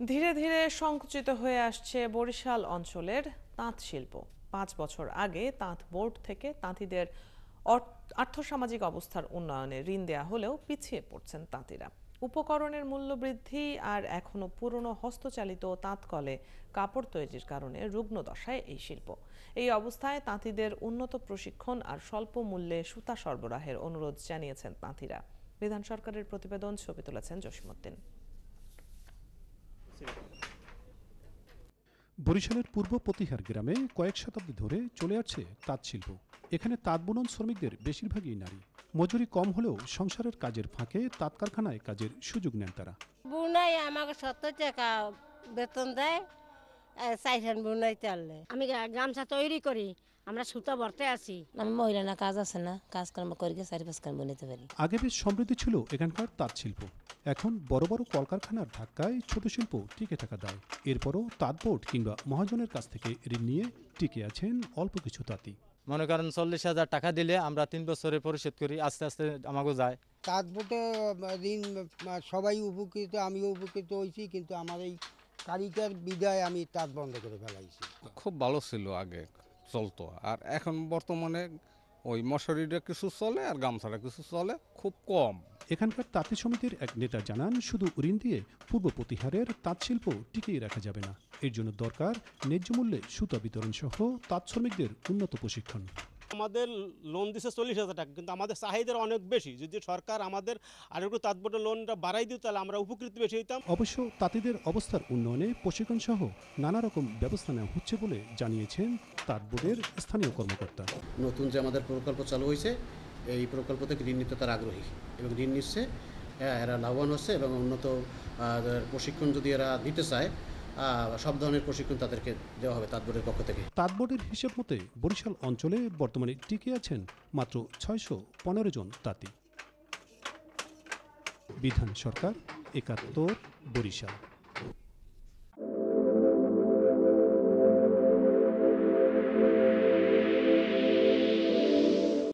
ধীরে ধীরে সংকুচিত হয়ে আসছে বরিশাল অঞ্চলের তাঁত শিল্প। ৫ বছর আগে তাঁত বোর্ড থেকে তাঁতিদের আর্থসামাজিক অবস্থার উন্নয়নে ঋণ দেয়া হলেও পিছিয়ে পড়ছেন তাঁতিরা। উপকরণের মূল্য বৃদ্ধি আর এখনো পুরনো হস্তচালিত তাঁতকলে কাপড় তৈরির কারণে রুগ্ন দশায় এই শিল্প। এই অবস্থায় তাঁতিদের উন্নত প্রশিক্ষণ আর স্বল্প মূল্যে সুতা সরবরাহের অনুরোধ জানিয়েছেন তাঁতিরা। বিধান সরকারের প্রতিবেদন, ছবি তুলেছেন জসিমউদ্দিন। বরিশালের পূর্ব পতিহার গ্রামে কয়েক শতাব্দী ধরে চলে আসছে তাঁত শিল্প। এখানে তাঁত বুনন শ্রমিকদের বেশিরভাগই নারী। মজুরি কম হলেও সংসারের কাজের ফাঁকে তাঁত কারখানায় কাজের সুযোগ নেন তারা। বুনাই আমাকে 70 টাকা বেতন দেয়, 4 বুনাই চাললে। আমি গামছা তৈরি করি, আমরা সুতা ভরতে আছি। আমি মহিলা না, কাজ আছে না, কাজকর্ম করি 4-5 কাজ বানাতে পারি। আগে বেশ সমৃদ্ধ ছিল এখানকার তাঁত শিল্প। এখন বড় বড় কলকারখানার ধাক্কায় ছোট শিল্প টিকে থাকা দায়। এরপরও তাঁত বোর্ড কিংবা মহাজনের কাছ থেকে ঋণ নিয়ে টিকে আছেন অল্প কিছু তাঁতি। মনে করেন 40,000 টাকা দিলে আমরা 3 বছরে পরিশোধ করি, আস্তে আস্তে আমাকে যায়। তাঁত বোটে ঋণ সবাই উপকৃত, আমিও উপকৃত হয়েছি, কিন্তু আমার এই কারিগর বিদায় আমি তাঁত বন্ধ করে ফেলাইছি। খুব ভালো ছিল, আগে চলতো, আর এখন বর্তমানে ওই মশারিটা কিছু চলে আর গামছাটা কিছু চলে, খুব কম। এখানকার তাঁতি সমিতির এক নেতা জানান, শুধু ঋণ দিয়ে পূর্ব পতিহারের তাঁত শিল্প টিকিয়ে রাখা যাবে না। এর জন্য দরকার ন্যায্য মূল্যে সুতা বিতরণ সহ তাঁত শ্রমিকদের উন্নত প্রশিক্ষণ। আমাদের লোন দিচ্ছে 40,000 টাকা, কিন্তু আমাদের চাহিদা অনেক বেশি। যদি সরকার আমাদের আরেকটু তাঁত বোর্ডের লোনটা বাড়াই দিত তাহলে আমরা উপকৃত বেশি হইতাম। অবশ্য তাঁতিদের অবস্থার উন্নয়নে প্রশিক্ষণ সহ নানা রকম ব্যবস্থা নেওয়া হচ্ছে বলে জানিয়েছেন তাঁত বোর্ডের স্থানীয় কর্মকর্তা। নতুন যে আমাদের প্রকল্প চালু হয়েছে, এই প্রকল্প থেকে ঋণ নিতে তারা আগ্রহী এবং ঋণ নিচ্ছে, এরা লাভবান হচ্ছে এবং উন্নত প্রশিক্ষণ যদি এরা দিতে চায়, সব ধরনের প্রশিক্ষণ তাদেরকে দেওয়া হবে তাঁত বোর্ডের পক্ষ থেকে। তাঁত বোর্ডের হিসেব মতে বরিশাল অঞ্চলে বর্তমানে টিকে আছেন মাত্র 615 জন তাঁতি। বিধান সরকার, 71, বরিশাল।